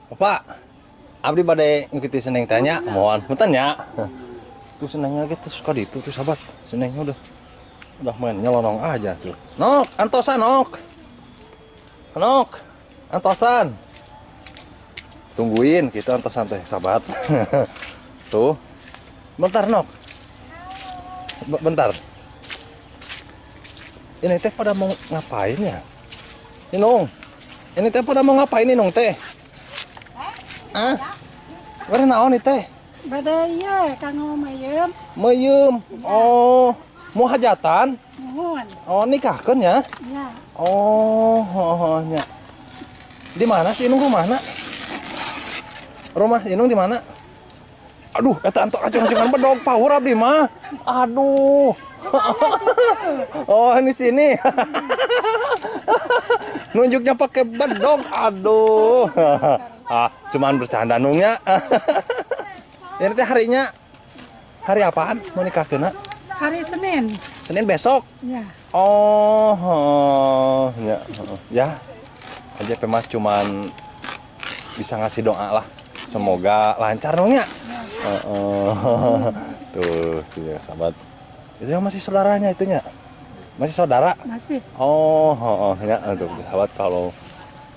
Bapak, abdi bade ngikuti seneng tanya, mohon punten nya. Tuh senengnya gitu suka di itu tuh sahabat. Senengnya udah main nyelonong aja tuh. Nok, antosan nok. Nok, antosan. Tungguin kita antosan teh sahabat. Tuh. Bentar nok. Bentar. Ini teh pada mau ngapain ya? Inung. Ini teh pada mau ngapain nih nung teh? Ah? Bade naon nih teh? Bade ieu kanggo mayem. Meyem. Oh, mau hajatan? Nuhun. Oh, nikahkeun ya? Ya. Oh, nya. Di mana sih Inung rumahna? Rumah Inung di mana? Aduh, eta antok acung-acungan bedog power abdi mah. Aduh. Oh, ini sini. Nunjuknya pakai bedog. Aduh. Cuman bercanda nungnya. Ini teh harinya hari apaan mau nikahkeunna? Hari Senin. Senin besok. Ya. Oh, ya. Ya. Aja mah cuman bisa ngasih doa lah. Semoga lancar nungnya. Tuh, ya sahabat. Itu yang masih saudaranya itunya. Masih saudara? Masih. Oh, ya. Aduh, sahabat kalau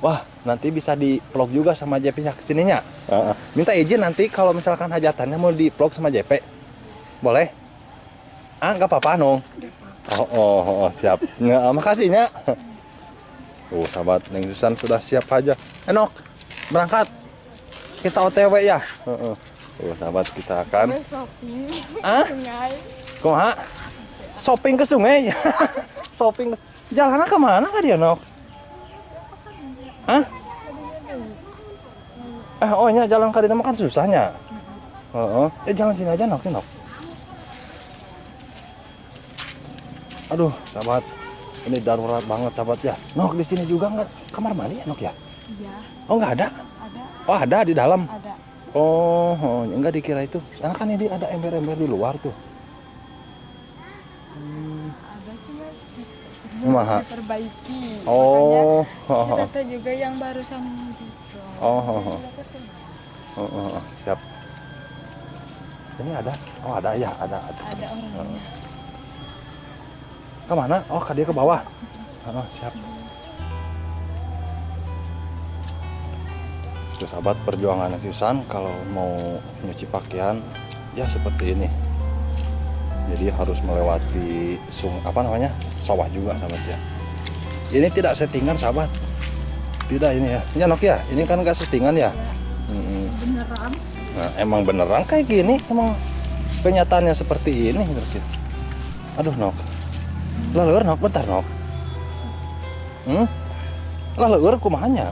wah, nanti bisa di-vlog juga sama JP ya kesininya. Minta izin nanti kalau misalkan hajatannya mau di-vlog sama JP. Boleh? Ah, nggak apa-apa, Nung. Siap. Nggak, makasihnya. Tuh, sahabat, Neng Susan sudah siap aja. Enok, berangkat. Kita OTW ya. Tuh, sahabat, kita akan Shopping. ah? Sungai. Kumaha? Shopping ke sungai. Shopping. Jalannya kemana kah dia, Nok? Hah? Oh nya jalan kali itu kan susahnya. Jalan sini aja Nok, Nok. Aduh, sahabat. Ini darurat banget sahabat ya. Nok di sini juga nggak kamar mandi ya, Nok ya? Iya. Oh, nggak ada. Ada. Oh, ada di dalam. Ada. Oh, enggak dikira itu. Karena kan ini ada ember-ember di luar tuh. Ada cuma Kumaha? diperbaiki. Oh, Makanya kita juga yang barusan gitu. Siap. Ini ada. Oh, ada ya, ada. Ada orangnya. Kemana? Oh, dia ke bawah. Siap. Itu sahabat perjuangan Susan kalau mau nyuci pakaian ya seperti ini. Jadi harus melewati sawah juga sahabat ya. Ini tidak settingan sahabat. Tidak ini ya. Ya Nok ya. Ini kan nggak settingan ya. Beneran. Nah, emang beneran kayak gini. Emang kenyataannya seperti ini. Aduh Nok. Lalu Nok bentar Nok. Lalu kumahanya.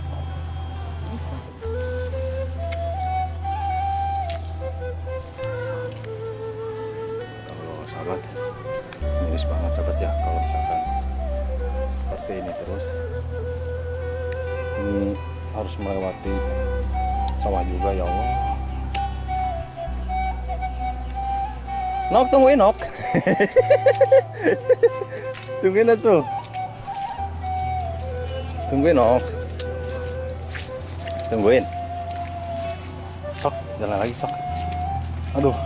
Sahabat, miris banget sahabat ya kalau misalkan seperti ini terus. Ini harus melewati sawah juga ya Allah. Nok, tungguin Nok. Tungguin tuh. Tungguin Nok. Tungguin. Sok, jalan lagi sok. Aduh.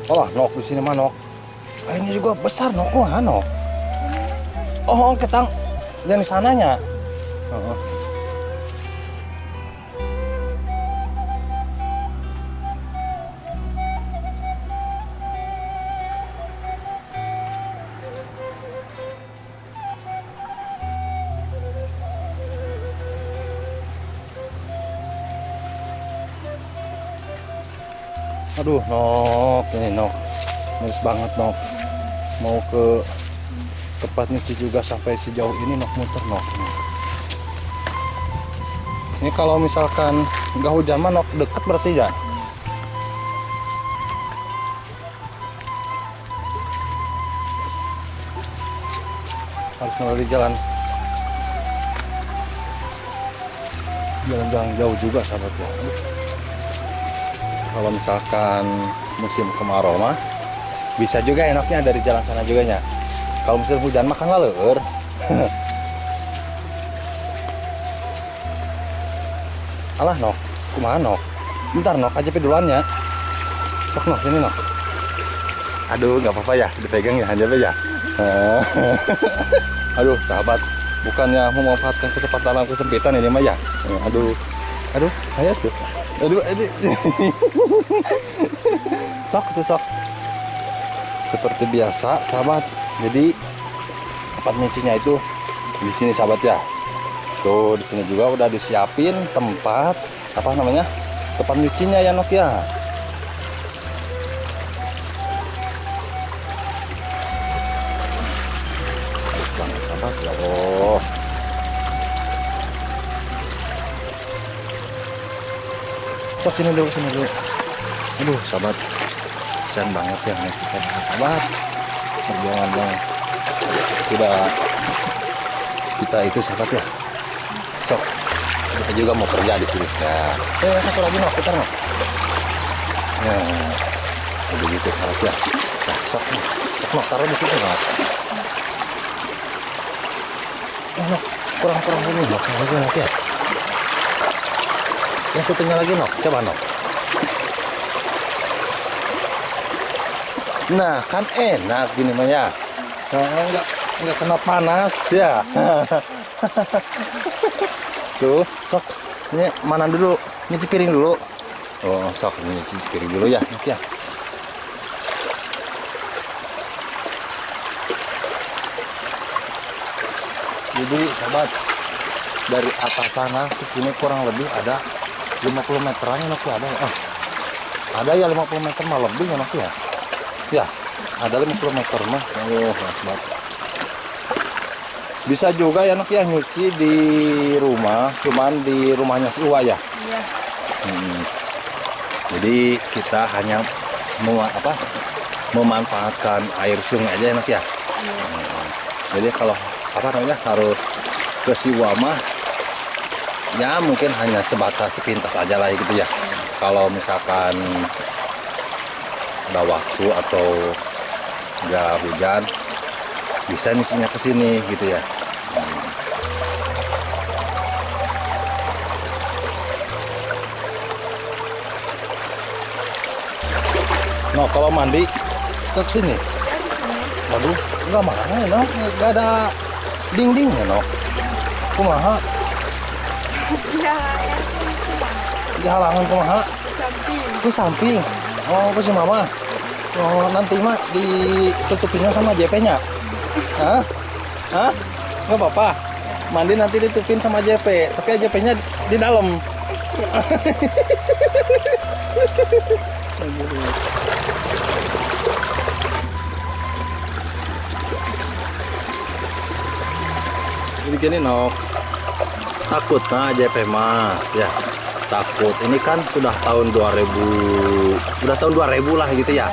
Oh, Nok di sini mah Nok. Airnya juga besar Nok, wah Nok. Oh, ketang yang di sananya. Aduh, Nok, ini Nok, miris banget Nok. Mau ke tempat nyuci juga sampai sejauh ini Nok muter Nok. Ini kalau misalkan nggak hujan mah Nok deket berarti ya. Harus melalui jalan jauh juga sahabat ya. Kalau misalkan musim kemarau mah Bisa juga enaknya dari jalan sana juga nya. Kalau misalnya hujan makan laleur. Alah nok, kumaha nok? Bentar nok aja duluan ya. Sok nok sini nok. Aduh nggak apa-apa ya, dipegang ya aja ya. Aduh sahabat, bukannya memanfaatkan kesempatan dalam kesempitan ini mah ya. Aduh, saya tuh. Aduh. Sok tuh sok. Seperti biasa sahabat. Jadi tempat nyucinya itu di sini sahabat ya. Tuh di sini juga udah disiapin tempat apa namanya? Tempat nyucinya ya nok ya. Banget sahabat ya Allah. Sok sini dulu. Aduh sahabat, kasihan banget ya nih sahabat. Perjuangan bang. Kita itu sahabat ya. Sok, kita juga mau kerja di sini. Ya, satu lagi nok, putar nok. Ya, jadi gitu sahabat ya. Nah, sok nok, taruh di situ nok. Nok, kurang ini nok, lagi nok ya. Yang satunya lagi nok, coba nok. Nah, kan enak gini mah ya. Enggak kena panas ya. Tuh, sok. Ini mana dulu? Nyuci piring dulu. Oh, sok nyuci piring dulu ya, ya. Jadi, sahabat, dari atas sana ke sini kurang lebih ada 50 meteran ya, ya ada. Ada ya 50 meter mah lebih ya, ya. Ya, ada 50 meter mah. Oh, sahabat. Bisa juga ya nok ya nyuci di rumah, cuman di rumahnya si Uwa ya. Iya. Jadi kita hanya memanfaatkan air sungai aja ya nok ya. Iya. Jadi kalau apa namanya harus ke si Uwa mah ya mungkin hanya sebatas sepintas aja lah gitu ya. Kalau misalkan ada waktu atau nggak hujan bisa nyucinya ke sini gitu ya. No, kalau mandi ke sini. Waduh, enggak mana ya, no? Enggak ada dindingnya, no. Kumaha? Ya, Di halangan kumaha? samping. Di samping. Oh, ke si mama. Oh, nanti mah ditutupinnya sama JP-nya. Hah? Hah? Enggak apa-apa. Mandi nanti ditutupin sama JP, tapi JP-nya di dalam. Jadi gini nok, takut nah JP mah ya, takut ini kan sudah tahun 2000 lah gitu ya.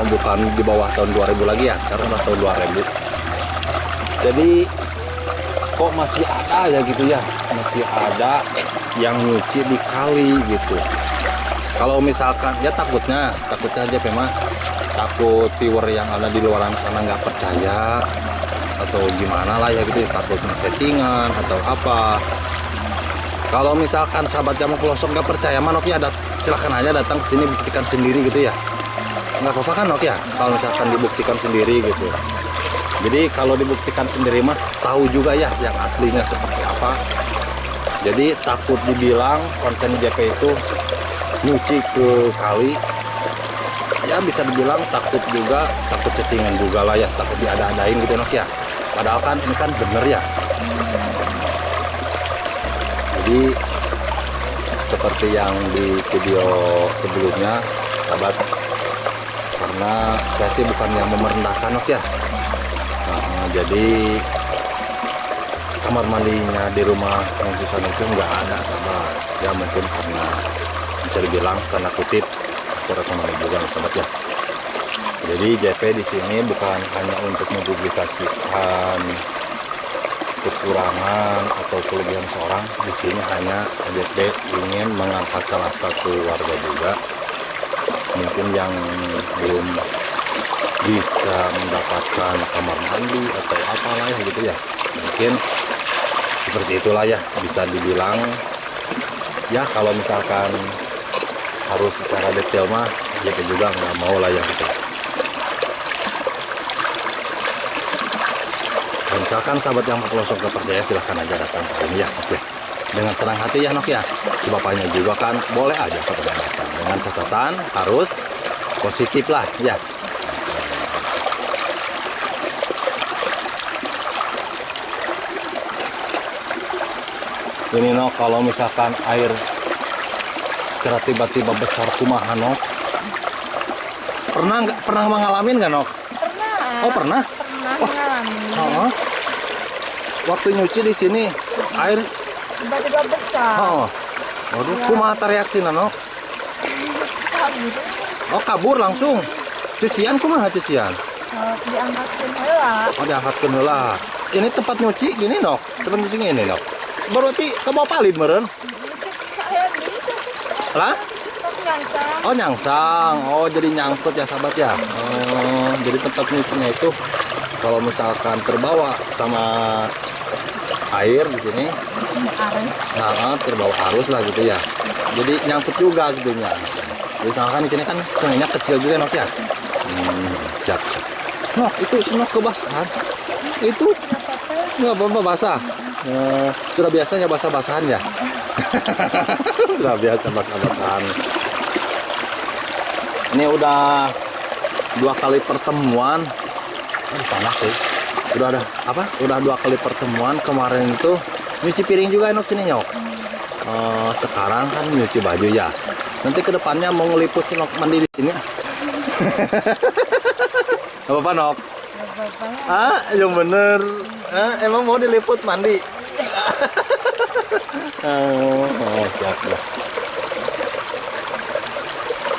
Bukan di bawah tahun 2000 lagi ya, sekarang udah tahun 2000. Jadi kok masih ada ya gitu ya, masih ada yang nyuci di kali gitu. Kalau misalkan ya takutnya JP mah takut viewer yang ada di luar sana nggak percaya atau gimana lah ya gitu, takutnya settingan atau apa. Kalau misalkan sahabat Jamu Pelosok nggak percaya mah Nok ya, silahkan aja datang ke sini buktikan sendiri gitu ya. Nggak apa-apa kan Nok ya kalau misalkan dibuktikan sendiri gitu. Jadi kalau dibuktikan sendiri mah tahu juga ya yang aslinya seperti apa. Jadi takut dibilang konten JP itu nyuci ke kali, ya bisa dibilang takut settingan juga lah ya, takut diada-adain gitu Nok ya. Padahal kan ini kan bener ya. Jadi seperti yang di video sebelumnya sahabat, karena saya sih bukan yang memerendahkan Nok ya. Jadi kamar mandinya di rumah Mang Susan itu nggak ada sahabat ya, mungkin karena bisa dibilang tanda kutip kurang mandi juga sahabat ya. Jadi JP di sini bukan hanya untuk mempublikasikan kekurangan atau kelebihan seorang, di sini hanya JP ingin mengangkat salah satu warga juga mungkin yang belum bisa mendapatkan kamar mandi atau apalah ya gitu ya. Mungkin seperti itulah ya, bisa dibilang ya. Kalau misalkan harus secara detail mah JP juga nggak mau lah ya gitu. Kalau misalkan sahabat yang pelosok gak percaya, silahkan aja datang ke sini ya. Oke, dengan senang hati ya Nok ya. Si bapaknya juga kan boleh aja pada datang, dengan catatan harus positif lah ya. Ini Nok, kalau misalkan air secara tiba-tiba besar kumaha Nok, pernah mengalami nggak Nok? Pernah. Oh pernah. Pernah mengalami. Oh, waktu nyuci di sini air Tiba-tiba besar. oh, waduh, kumaha reaksi Nok? Kabur. Oh kabur langsung. Cucian kumaha cucian? Sok diangkatkan heula. Oh diangkatkan heula. Ini tempat nyuci gini Nok, tempat nyuci ini Nok. Berarti kebawa palit meren? Cek saya gitu. Lah? Kok nyangsang. Oh nyangsang, oh jadi nyangkut ya sahabat ya. Oh, jadi tempat nyucinya itu kalau misalkan terbawa sama air di sini, Arus. nah, terbawa arus lah gitu ya. Jadi nyangkut juga gitu ya. Jadi misalkan di sini kan sungainya kecil juga Nok ya. Siap. Nok itu senok kebasahan. Itu nggak apa-apa basah. Sudah biasanya basah-basahan ya. Sudah biasa basah-basahan. Ini udah 2 kali pertemuan. Panas sih. Udah ada apa? Udah 2 kali pertemuan. Kemarin itu nyuci piring juga Nok sini Nyok. Sekarang kan nyuci baju ya. Nanti kedepannya mau ngeliput Nok mandi di sini. Apa apa Nok? Ah, yang bener. Emang mau diliput mandi? Siap ya.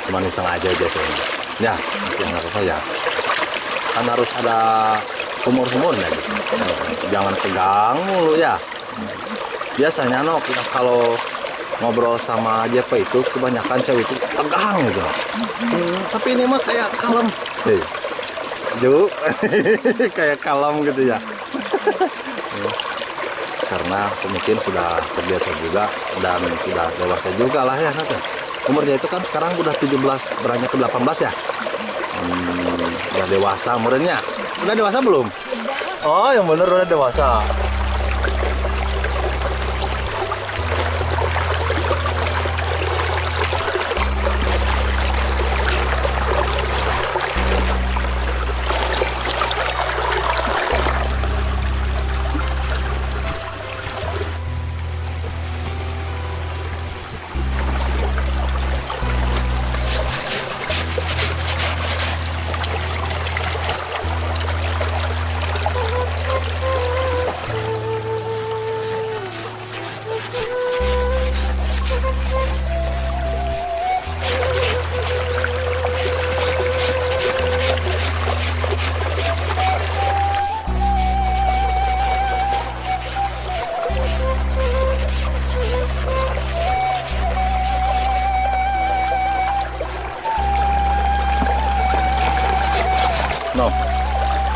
Cuman iseng aja kayaknya. Ya, nggak apa-apa ya. Kan harus ada humor-humornya gitu. Jangan tegang mulu ya. Biasanya Nok, kalau ngobrol sama JP itu kebanyakan cewek itu tegang gitu. Tapi ini mah kayak kalem. Ju, kayak kalem gitu ya. Karena mungkin sudah terbiasa juga dan sudah dewasa juga lah ya Nok. Umurnya itu kan sekarang udah 17 beranjak ke 18 ya. Udah dewasa umurnya. Udah dewasa belum? Oh yang bener udah dewasa. No,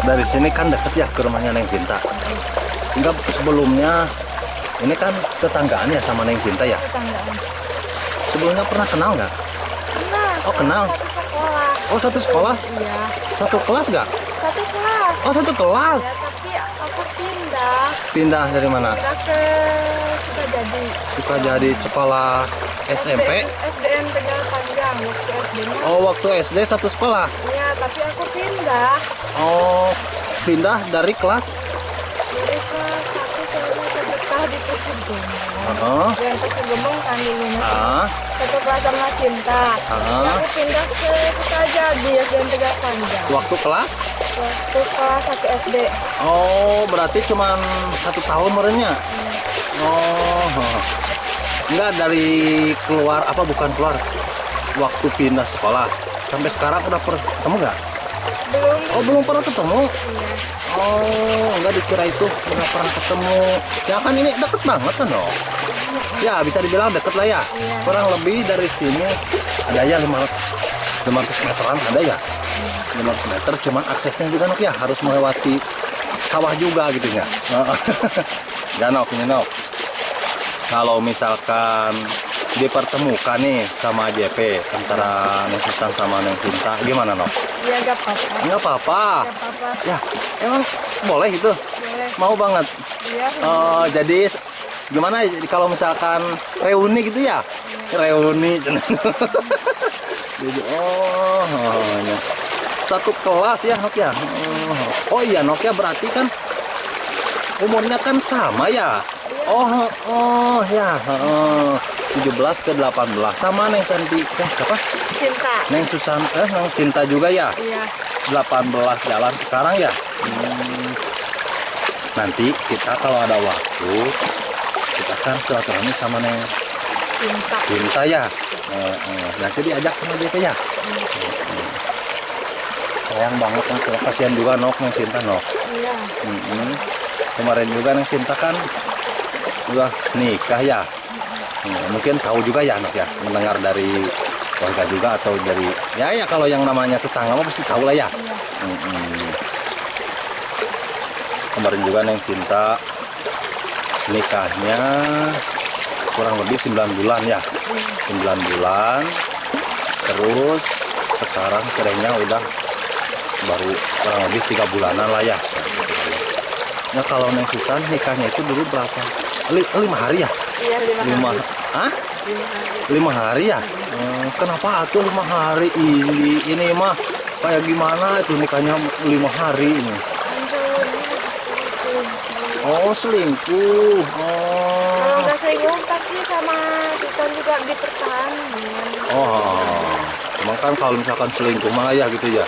dari sini kan deket ya ke rumahnya Neng Sinta. Enggak sebelumnya ini kan tetanggaan ya sama Neng Sinta ya. Tetanggaan. Sebelumnya pernah kenal nggak? Kenal. Oh kenal. Satu sekolah. Oh satu sekolah? Iya. Satu kelas nggak? Satu kelas. Oh satu kelas. Ya, tapi aku pindah. Pindah dari mana? Pindah ke Sukajadi. Sukajadi sekolah SMP. SDN Tegal Panjang. Waktu SD-nya. Oh waktu SD satu sekolah. Iya, tapi aku pindah. Oh pindah dari kelas. Dari kelas 1 soalnya terbetah di Pasigomong. Oh. Yang Pasigomong kan dulunya. Ah. Satu kelas sama Sinta. Ah. Aku pindah ke Sukajadi SDN Tegal Panjang. Waktu kelas? Waktu kelas 1 SD. Oh berarti cuma 1 tahun merenya. Oh. Enggak dari keluar apa bukan keluar. Waktu pindah sekolah sampai sekarang udah pernah ketemu nggak? Belum. Oh belum pernah ketemu. Iya. Oh enggak dikira itu udah pernah ketemu. Ya kan ini deket banget kan dong. Ya bisa dibilang deket lah ya. Iya. Kurang lebih dari sini ada ya 500 meteran ada ya. 500 meter, cuman aksesnya juga Nok ya harus melewati sawah juga gitu ya. Gak Nok ini Nok. Kalau misalkan dipertemukan nih sama JP antara Neng Susan sama Neng Cinta, gimana Nok? Iya gak apa-apa. Nggak apa-apa. Gak apa-apa. Ya, emang boleh itu. Boleh. Mau banget. Iya. Oh, jadi gimana kalau misalkan reuni gitu ya? Reuni. Jadi ya. Satu kelas ya Nok ya. Oh iya Nok ya, berarti kan umurnya kan sama ya. Oh ya. 17 ke 18 sama Neng Santi. Siapa? Cinta. Neng Susan, Neng Cinta juga ya. Iya. 18 jalan sekarang ya. Nanti kita kalau ada waktu kita kan silaturahmi sama Neng Cinta. Cinta ya. Nanti diajak sama JP ya. Sayang banget kan, kasihan juga Nok Neng Cinta Nok. Iya. Kemarin juga Neng Cinta kan udah nikah ya. Mungkin tahu juga ya Nok ya, mendengar dari warga juga atau dari ya kalau yang namanya tetangga mah pasti tahu lah ya. Kemarin juga Neng Cinta nikahnya kurang lebih 9 bulan ya. 9 bulan. Terus sekarang cerainya udah baru kurang lebih 3 bulanan lah ya. Nah kalau Neng Susan nikahnya itu dulu berapa? 5 hari ya? Iya 5 hari. Hah? 5 hari. 5 hari ya? Kenapa atuh 5 hari ini mah kayak gimana itu nikahnya 5 hari ini? Oh selingkuh. Kalau nggak selingkuh pasti sama Susan juga dipertahankan. Emang kan kalau misalkan selingkuh mah ya gitu ya.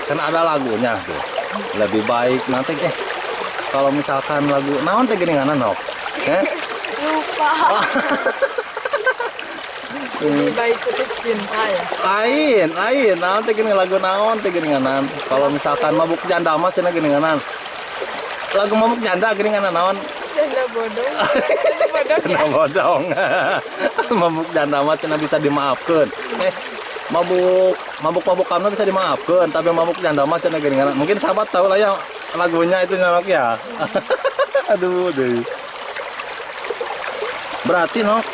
Kan ada lagunya tuh. Lebih baik nanti kalau misalkan lagu naon teh geuningan Nok? Lupa. Lebih baik putus cinta ya. Lain. Naon teh geuning lagu naon teh geuninganan. Kalau misalkan mabuk janda mah cenah geuninganan. Lagu mabuk janda geuninganan naon? Janda bodong. Janda bodong. Janda bodong. Mabuk janda mah cenah bisa dimaafkeun. Mabuk kamu bisa dimaafkan, tapi mabuk janda mah cenah geuningan. Mungkin sahabat tahu lah ya lagunya itu Nok ya. Aduh deh. Berarti Nok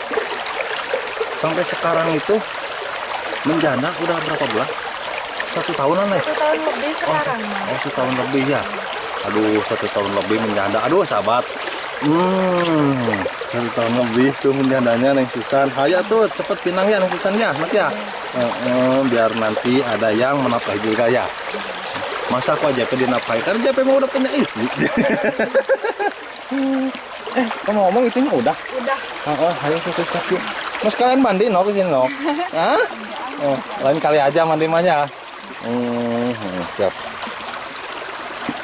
sampai sekarang itu menjanda udah berapa bulan? 1 tahunan lah. 1 tahun lebih sekarang. 1 tahun lebih ya. Aduh 1 tahun lebih menjanda. Aduh sahabat. 1 tahun lebih tuh menjandanya Neng Susan. Hayo tuh cepet pinang ya Neng Susan ya, Nok ya. Biar nanti ada yang menafkahi juga ya. Masa kok JP dinafkahi? Kan JP mau udah punya istri. Ngomong itunya udah. Udah. Ayo siap yuk. Mau sekalian mandi Nok kesini Nok. Hah? Lain kali aja mandi mah ya. Siap.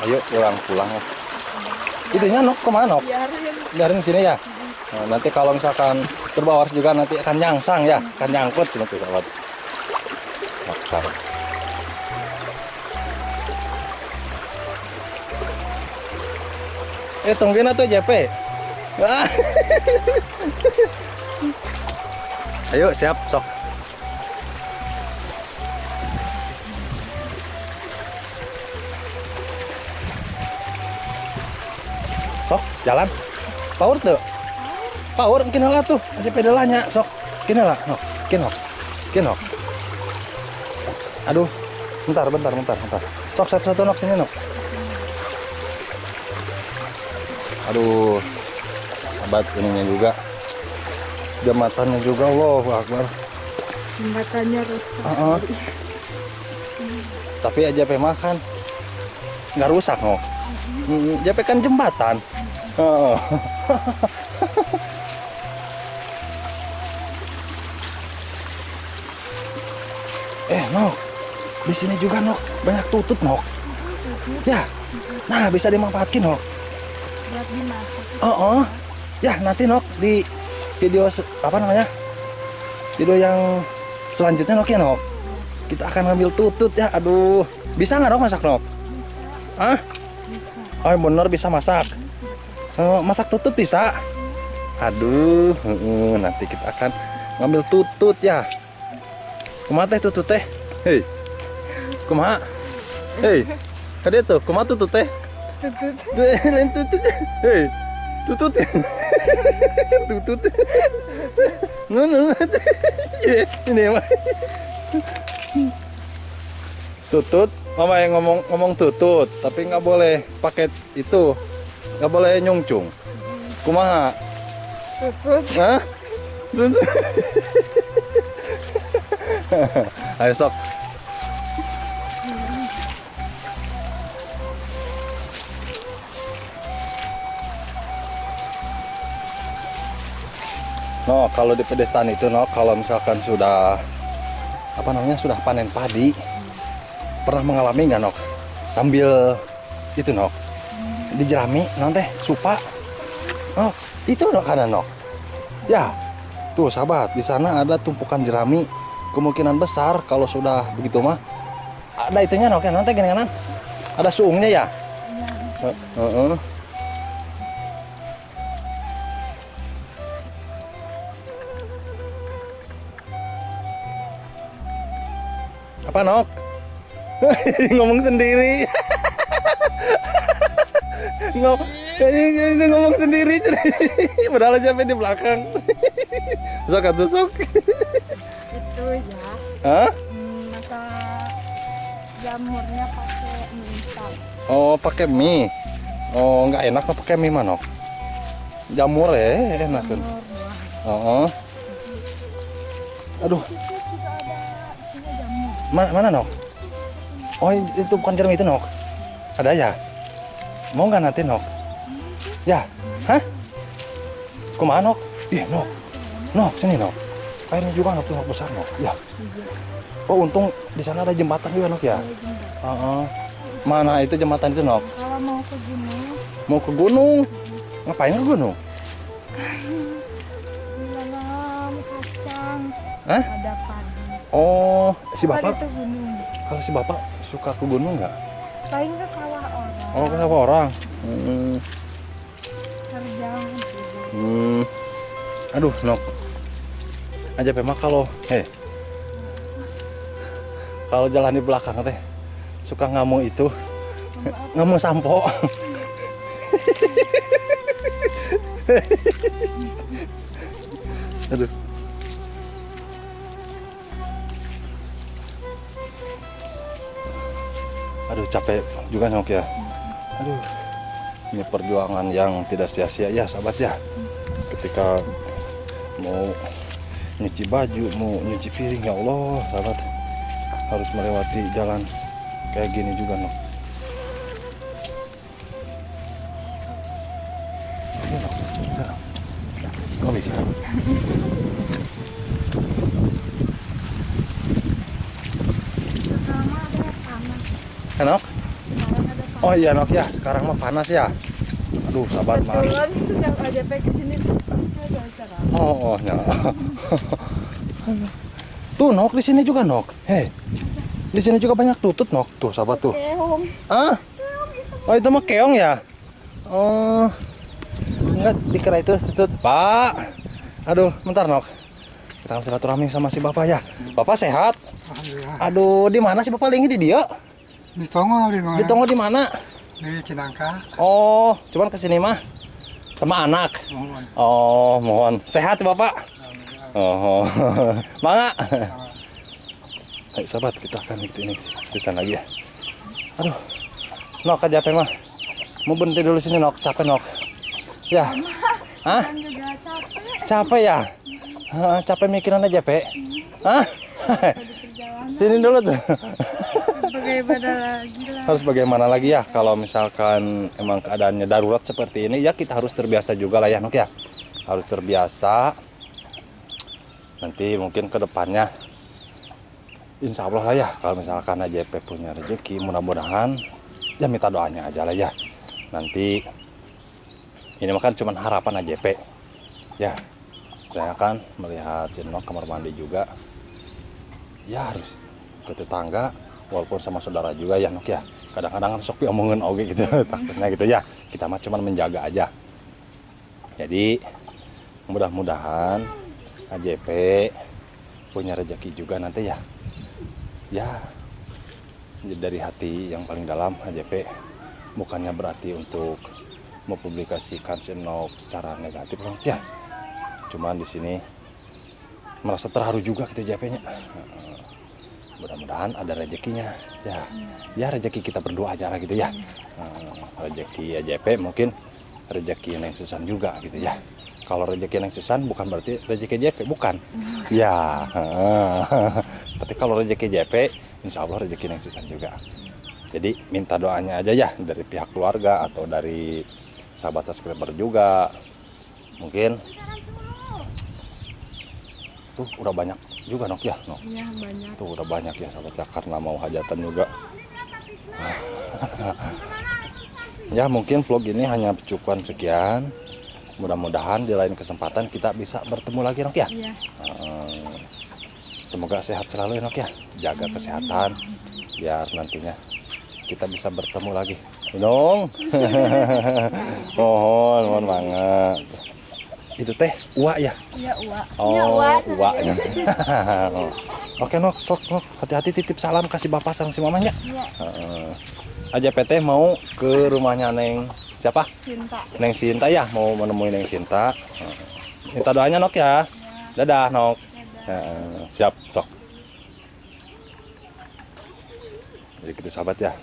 Ayo pulang. Itunya Nok kemana Nok? Biarin sini ya. Nanti kalau misalkan terbawa juga nanti akan nyangsang ya, akan nyangkut nanti sahabat. Tungguin atuh JP. Ayo siap sok. Sok jalan. Power tuh. Power mungkin lah tuh. Aja pedalanya sok. Kini lah, Nok. Kino. Aduh. Bentar. Sok satu-satu Nok sini Nok. Aduh. Sahabat ininya juga. Jembatannya juga Allahu Akbar. Jembatannya rusak. Tapi aja makan nggak rusak Nok. JP kan jembatan. Nok, di sini juga Nok banyak tutut Nok. Ya, nah bisa dimanfaatkan Nok. Buat dimasak. Ya nanti Nok di video apa namanya? Video yang selanjutnya Nok ya Nok. Kita akan ngambil tutut ya. Aduh, bisa nggak Nok masak Nok? Oh bener bisa masak. Masak tutut bisa. Aduh, nanti kita akan ngambil tutut ya. Kumaha teh tutut teh? Hei, kumaha? Hei, kade tuh, kumaha tutut teh? Tutut. Lain tutut. Hei, tutut. Tutut. No. Ini mah. Tutut, mama yang ngomong tutut, tapi nggak boleh pakai itu, nggak boleh nyungcung. Kumaha? Tutut. Hah? Tutut. Ayo sok. No, kalau di pedesaan itu, no, kalau misalkan sudah apa namanya sudah panen padi, pernah mengalami nggak, Nok? Sambil itu, Nok, di jerami, non teh supa, Nok, itu Nok ada, Nok. Ya, tuh sahabat, di sana ada tumpukan jerami. Kemungkinan besar kalau sudah begitu mah ada itunya, Nok, ya, nanti gini kanan, ada suungnya ya. Apa, Nok? Ngomong sendiri. Ngomong sendiri. Padahal aja di belakang. Sok atuh sok. Itu ya. Hah? Masa jamurnya pakai mie instan. Oh, pakai mie. Oh, nggak enak nggak pakai mie, Manok. Jamur ya, enak kan. Jamur buah. Oh. Aduh, Itu juga ada isinya jamur. mana, Nok? Oh, itu bukan jerami itu, Nok. Ada ya? Mau nggak nanti, Nok? Ya, hah? Kumaha, Nok? Ih, Nok. Nok, sini, Nok. Airnya juga, Nok, Nok besar, Nok. Ya. Oh, untung di sana ada jembatan juga, Nok ya. Mana itu jembatan itu, Nok? Kalau mau ke gunung, Mau ke gunung? Ngapain ke gunung? menanam kacang. Hah? Ada padi. Oh, si Padi bapak? itu gunung. Kalau si bapak suka ke gunung nggak? Paling ke sawah orang. Oh, kenapa orang? Terjang gitu. Aduh, Nok. Aja memang kalau, kalau jalan di belakang teh suka ngamuk itu, ngamuk sampo. Aduh. Aduh, capek juga, Nok ya. Aduh. Ini perjuangan yang tidak sia-sia ya, sahabat ya. Ketika mau nyuci baju, mau nyuci piring, ya Allah, sahabat, harus melewati jalan kayak gini juga, Nok. Ini, Nok, bisa. Oh, bisa. Pertama ada panas. Nok? Sekarang ada panas. Oh iya, Nok ya, sekarang mah panas ya. Aduh, sahabat mah. Kebetulan sejak AJP kesini ada acara. Oh, ya. Tuh, Nok, di sini juga, Nok. Hei. Di sini juga banyak tutut, Nok. Tuh, sahabat tuh. Keong. Ah? Oh, itu mah keong ya? Oh. Enggak, dikira itu tutut. Pak. Aduh, bentar, Nok. Kita silaturahmi sama si Bapak ya. Bapak sehat? Alhamdulillah. Aduh, di mana si Bapak lagi di dia? Di Tongo di mana? Di Tongo di mana? Di Cinangka. Oh, cuman kesini mah sama anak. Mohon. Oh, mohon. Sehat, Bapak? Oh, mangga. Ayo, sahabat, kita akan ikut ini susah lagi ya. Aduh, Nok aja mah. Mau berhenti dulu sini, Nok. Capek, Nok. Ya. Hah? Kan juga capek. Capek ya? Capek mikiran aja, Pe. Hah? Perjalanan Sini dulu tuh. bagaimana lagi lah. Harus bagaimana lagi ya kalau misalkan emang keadaannya darurat seperti ini, ya kita harus terbiasa juga lah ya, Nok ya. Harus terbiasa. Nanti mungkin ke depannya insya Allah lah ya, kalau misalkan AJP punya rezeki, mudah-mudahan ya minta doanya aja lah ya. Nanti ini mah kan cuma harapan AJP ya. Saya kan melihat si Nok kamar mandi juga, ya harus ke tetangga walaupun sama saudara juga ya, Nok ya. Kadang-kadang kan sok diomongin oke gitu. Takutnya gitu ya, kita mah cuma menjaga aja. Jadi mudah-mudahan AJP punya rezeki juga nanti ya. Ya, dari hati yang paling dalam HJP, bukannya berarti untuk mempublikasikan si Nok secara negatif ya. Cuman di sini merasa terharu juga kita JP-nya. Mudah-mudahan ada rezekinya ya. Ya rezeki kita berdoa aja lah gitu ya. Rezeki JP mungkin rezeki Neng Susan juga gitu ya. Kalau rezeki Neng Susan bukan berarti rezeki JP, bukan. Ya. Tapi kalau rezeki JP, insya Allah rezeki Neng Susan juga. Jadi minta doanya aja ya dari pihak keluarga atau dari sahabat subscriber juga. Mungkin tuh udah banyak juga Nok ya, Nok. Iya banyak. Tuh udah banyak ya sahabat ya, karena mau hajatan juga. Ya mungkin vlog ini hanya cukupan sekian. Mudah-mudahan di lain kesempatan kita bisa bertemu lagi Nok ya. Iya. Semoga sehat selalu ya Nok ya. Jaga kesehatan biar nantinya kita bisa bertemu lagi. Dong. Mohon banget. Itu teh uak ya? Iya uak. Oh, uak ya. Oke Nok, sok Nok, hati-hati titip salam kasih bapak sama si mamanya. Iya. Aja PT mau ke rumahnya Neng siapa? Cinta. Neng Sinta ya, mau menemui Neng Sinta. Minta doanya Nok ya. Dadah Nok. Siap, sok. Jadi gitu sahabat ya.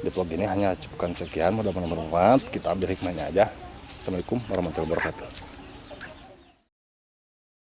Di vlog ini hanya cukupan sekian, mudah-mudahan bermanfaat. Kita ambil hikmahnya aja. Assalamualaikum warahmatullahi wabarakatuh.